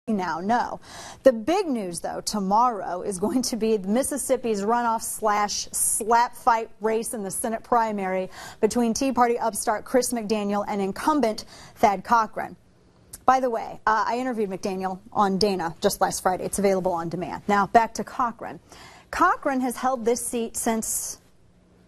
now know. The big news, though, tomorrow is going to be Mississippi's runoff/slap fight race in the Senate primary between Tea Party upstart Chris McDaniel and incumbent Thad Cochran. By the way, I interviewed McDaniel on Dana just last Friday. It's available on demand. Now, back to Cochran. Cochran has held this seat since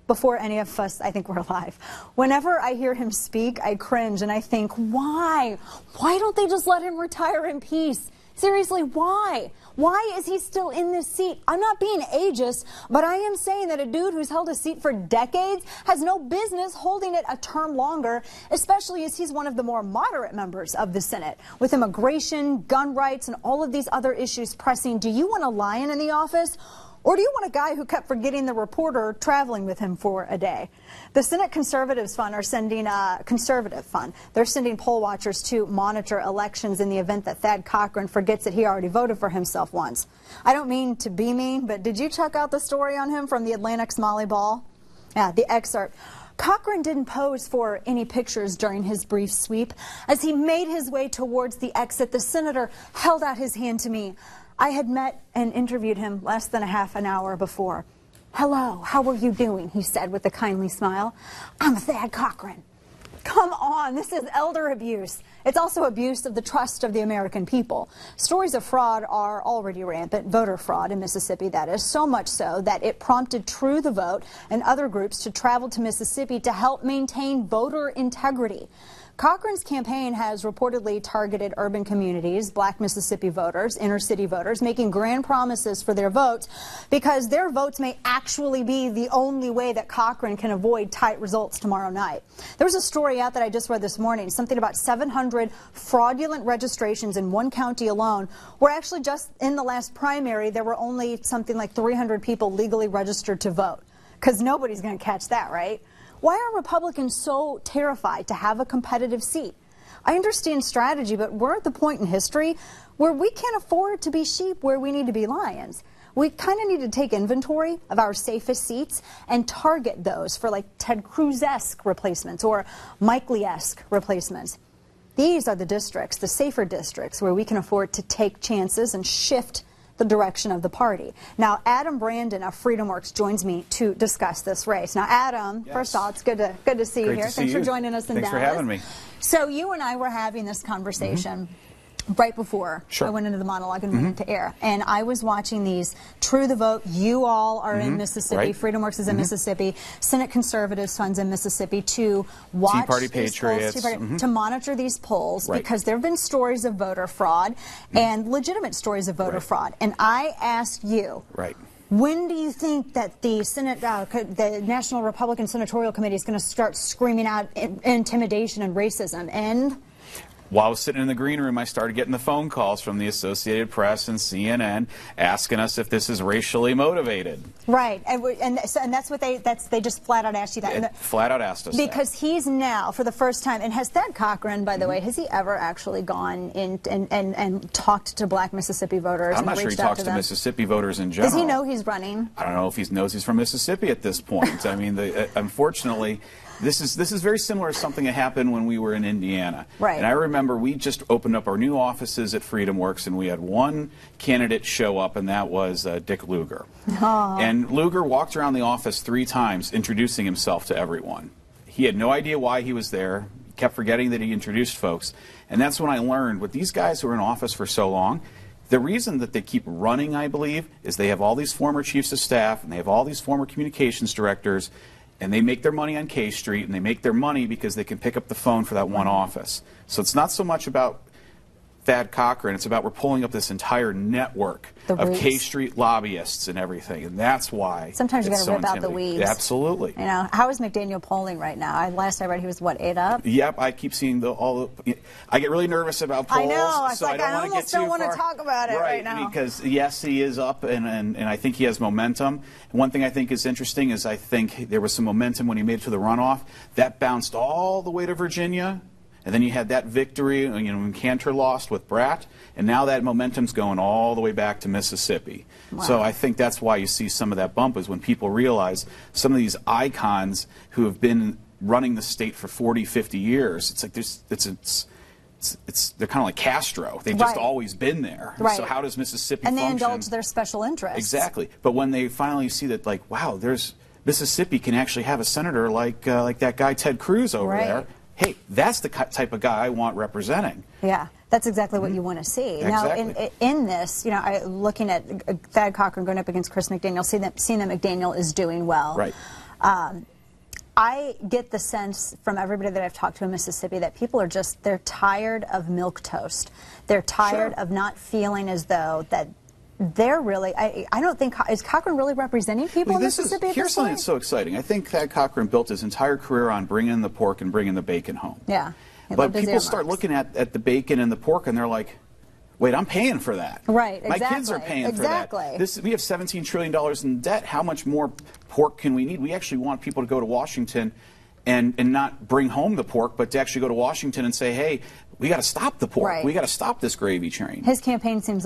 before any of us, I think, were alive. Whenever I hear him speak, I cringe and I think, why? Why don't they just let him retire in peace? Seriously, why? Why is he still in this seat? I'm not being ageist, but I am saying that a dude who's held a seat for decades has no business holding it a term longer, especially as he's one of the more moderate members of the Senate. With immigration, gun rights, and all of these other issues pressing, do you want a lion in the office? Or do you want a guy who kept forgetting the reporter traveling with him for a day? The Senate Conservatives Fund are sending They're sending poll watchers to monitor elections in the event that Thad Cochran forgets that he already voted for himself once. I don't mean to be mean, but did you check out the story on him from the Atlantic Smalley Ball? Yeah, the excerpt. Cochran didn't pose for any pictures during his brief sweep. As he made his way towards the exit, the senator held out his hand to me. I had met and interviewed him less than a half an hour before. "Hello, how are you doing?" he said with a kindly smile. "I'm Thad Cochran." Come on, this is elder abuse. It's also abuse of the trust of the American people. Stories of fraud are already rampant, voter fraud in Mississippi, that is, so much so that it prompted True the Vote and other groups to travel to Mississippi to help maintain voter integrity. Cochran's campaign has reportedly targeted urban communities, black Mississippi voters, inner city voters, making grand promises for their votes because their votes may actually be the only way that Cochran can avoid tight results tomorrow night. There was a story out that I just read this morning, something about 700 fraudulent registrations in one county alone, where actually just in the last primary there were only something like 300 people legally registered to vote. Because nobody's going to catch that, right? Why are Republicans so terrified to have a competitive seat? I understand strategy, but we're at the point in history where we can't afford to be sheep where we need to be lions. We kind of need to take inventory of our safest seats and target those for like Ted Cruz-esque replacements or Mike Lee-esque replacements. These are the districts, the safer districts, where we can afford to take chances and shift the direction of the party. Now, Adam Brandon of FreedomWorks joins me to discuss this race. Now, Adam, yes. First of all, it's good to see you here. Thanks for joining us in Dallas. Thanks for having me. So you and I were having this conversation right before I went into the monologue and went into air. And I was watching these True the Vote. You all are in Mississippi. FreedomWorks is in Mississippi. Senate Conservatives Fund's in Mississippi to watch Tea Party Patriots. To monitor these polls because there have been stories of voter fraud and legitimate stories of voter fraud. And I ask you, when do you think that the Senate, the National Republican Senatorial Committee is going to start screaming out intimidation and racism? And while I was sitting in the green room, I started getting the phone calls from the Associated Press and CNN asking us if this is racially motivated. Right, and that's what they just flat out asked you that. Flat out asked us because he's now, for the first time, and has Thad Cochran, by the way, has he ever actually gone in and talked to black Mississippi voters? I'm not sure he talks to Mississippi voters in general. Does he know he's running? I don't know if he knows he's from Mississippi at this point. I mean, unfortunately, this is very similar to something that happened when we were in Indiana. And I remember we just opened up our new offices at FreedomWorks, and we had one candidate show up, and that was Dick Lugar. And Lugar walked around the office 3 times introducing himself to everyone. He had no idea why he was there. He kept forgetting that he introduced folks. And that's when I learned, with these guys who are in office for so long, the reason that they keep running, I believe, is they have all these former chiefs of staff, and they have all these former communications directors, and they make their money on K Street, and they make their money because they can pick up the phone for that one office. So it's not so much about Thad Cochran, it's about we're pulling up this entire network of K Street lobbyists and everything, and that's why sometimes you got to rip out the weeds. Absolutely. You know, how is McDaniel polling right now? Last I read, he was what, 8 up? Yep, I keep seeing I get really nervous about polls. I know. So like, I almost don't want to talk about it right now. Because yes, he is up, and I think he has momentum. And one thing I think is interesting is I think there was some momentum when he made it to the runoff. That bounced all the way to Virginia. And then you had that victory, you know, when Cantor lost with Bratt, and now that momentum's going all the way back to Mississippi. So I think that's why you see some of that bump is when people realize some of these icons who have been running the state for 40, 50 years. It's like they're kind of like Castro. They've just always been there. Right. So how does Mississippi function? And they indulge their special interests. Exactly. But when they finally see that, like, wow, Mississippi can actually have a senator like that guy Ted Cruz over there. Hey, that's the type of guy I want representing. Yeah, that's exactly what you want to see. Exactly. Now, in this, you know, looking at Thad Cochran going up against Chris McDaniel, seeing that McDaniel is doing well. Right. I get the sense from everybody that I've talked to in Mississippi that people are they're tired of milquetoast. They're tired of not feeling as though that they're really, I don't think, is Cochran really representing people in Mississippi at this point? Here's something that's so exciting. I think Thad Cochran built his entire career on bringing the pork and bringing the bacon home. Yeah. But people start looking at the bacon and the pork and they're like, wait, I'm paying for that. Right, exactly. My kids are paying for that. We have $17 trillion in debt. How much more pork can we need? We actually want people to go to Washington and not bring home the pork, but to actually go to Washington and say, hey, we got to stop the pork. We got to stop this gravy train. His campaign seems